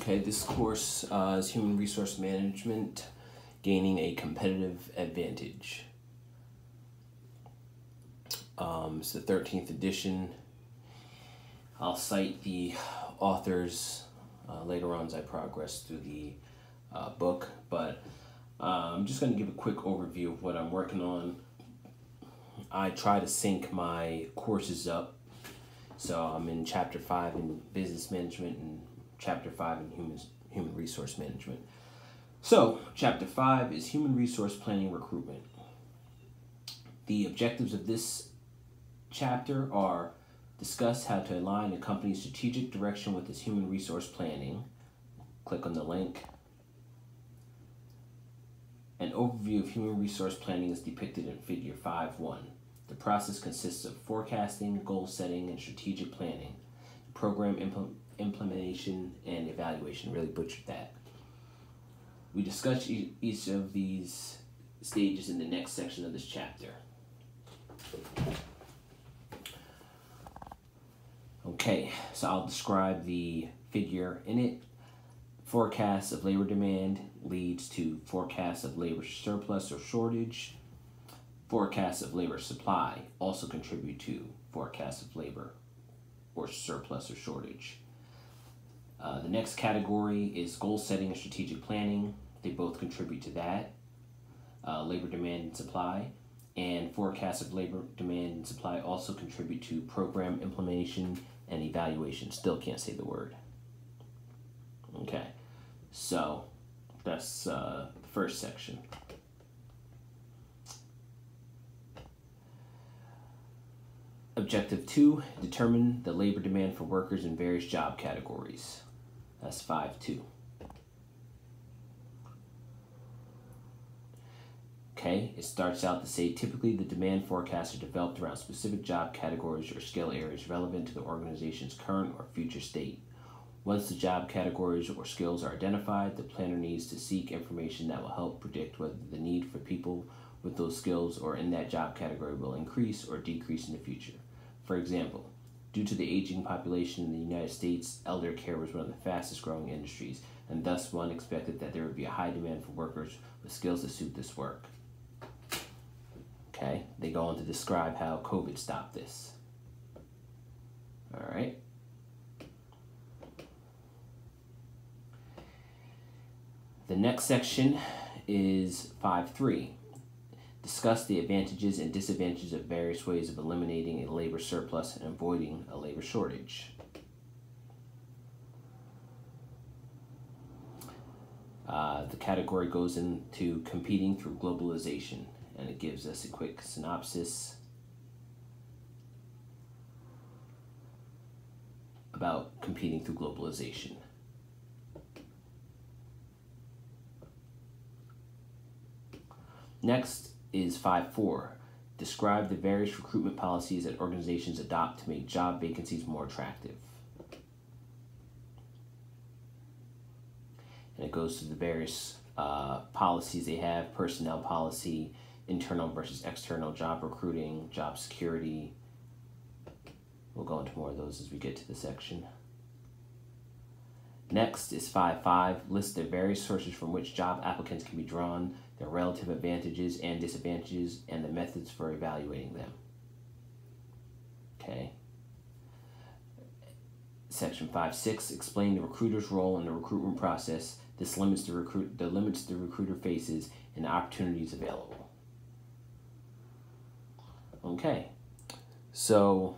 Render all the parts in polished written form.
Okay, this course is Human Resource Management, Gaining a Competitive Advantage. It's the 13th edition. I'll cite the authors later on as I progress through the book, but I'm just going to give a quick overview of what I'm working on. I try to sync my courses up, so I'm in Chapter 5 in Business Management and Chapter 5 in Human Resource Management. So, Chapter 5 is Human Resource Planning Recruitment. The objectives of this chapter are: discuss how to align a company's strategic direction with its human resource planning. Click on the link. An overview of human resource planning is depicted in Figure 5.1. The process consists of forecasting, goal setting, and strategic planning, program implementation, and evaluation. Really butchered that. We discuss each of these stages in the next section of this chapter. Okay, so I'll describe the figure in it. Forecast of labor demand leads to forecast of labor surplus or shortage. Forecasts of labor supply also contribute to forecasts of labor or surplus or shortage. The next category is goal setting and strategic planning. They both contribute to that. Labor demand and supply, and forecasts of labor demand and supply also contribute to program implementation and evaluation. Still can't say the word. Okay, so that's the first section. Objective 2, determine the labor demand for workers in various job categories. That's 5.2. Okay, it starts out to say, typically the demand forecasts are developed around specific job categories or skill areas relevant to the organization's current or future state. Once the job categories or skills are identified, the planner needs to seek information that will help predict whether the need for people with those skills or in that job category will increase or decrease in the future. For example, due to the aging population in the United States, elder care was one of the fastest growing industries, and thus one expected that there would be a high demand for workers with skills that suit this work. Okay, they go on to describe how COVID stopped this. All right. The next section is 5.3. Discuss the advantages and disadvantages of various ways of eliminating a labor surplus and avoiding a labor shortage. The category goes into competing through globalization, and it gives us a quick synopsis about competing through globalization. Next is 5.4. Describe the various recruitment policies that organizations adopt to make job vacancies more attractive. And it goes through the various policies they have: personnel policy, internal versus external job recruiting, job security. We'll go into more of those as we get to the section. Next is 5.5. List the various sources from which job applicants can be drawn, their relative advantages and disadvantages, and the methods for evaluating them. Okay. Section 5.6. Explain the recruiter's role in the recruitment process. This limits the limits the recruiter faces and the opportunities available. Okay. So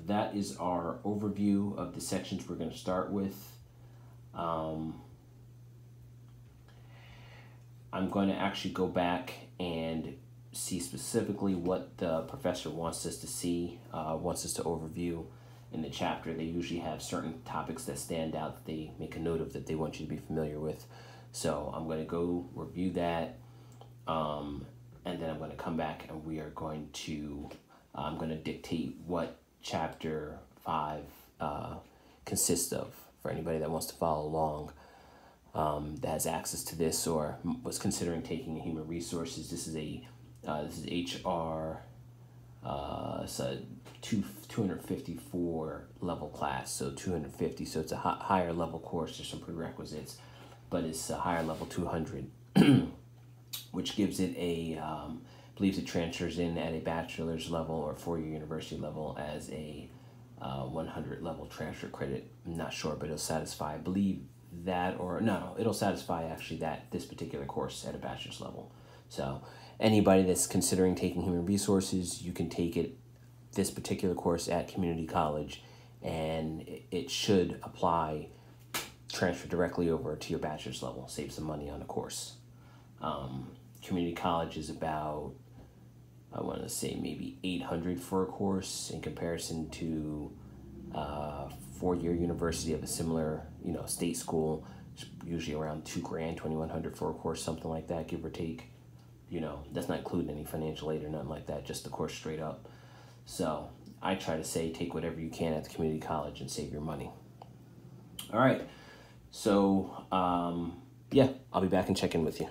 that is our overview of the sections we're going to start with. I'm going to actually go back and see specifically what the professor wants us to see, wants us to overview in the chapter. They usually have certain topics that stand out that they make a note of that they want you to be familiar with. So I'm going to go review that, and then I'm going to come back and we are going to, I'm going to dictate what Chapter 5 consists of for anybody that wants to follow along, that has access to this or was considering taking human resources. This is HR It's a 254 level class, so 250. So it's a higher level course. There's some prerequisites, but it's a higher level 200, which gives it a, believes it transfers in at a bachelor's level or four-year university level as a 100 level transfer credit. I'm not sure, but it'll satisfy, I believe that, or no, it'll satisfy actually this particular course at a bachelor's level. So anybody that's considering taking human resources, you can take this particular course at community college, and it should transfer directly over to your bachelor's level, save some money on the course. Community college is about, I want to say maybe $800 for a course in comparison to four-year university of a similar, state school. It's usually around $2,000, $2,100 for a course, something like that, give or take. That's not including any financial aid or nothing like that, just the course straight up. So I try to say take whatever you can at the community college and save your money. All right. So, yeah, I'll be back and check in with you.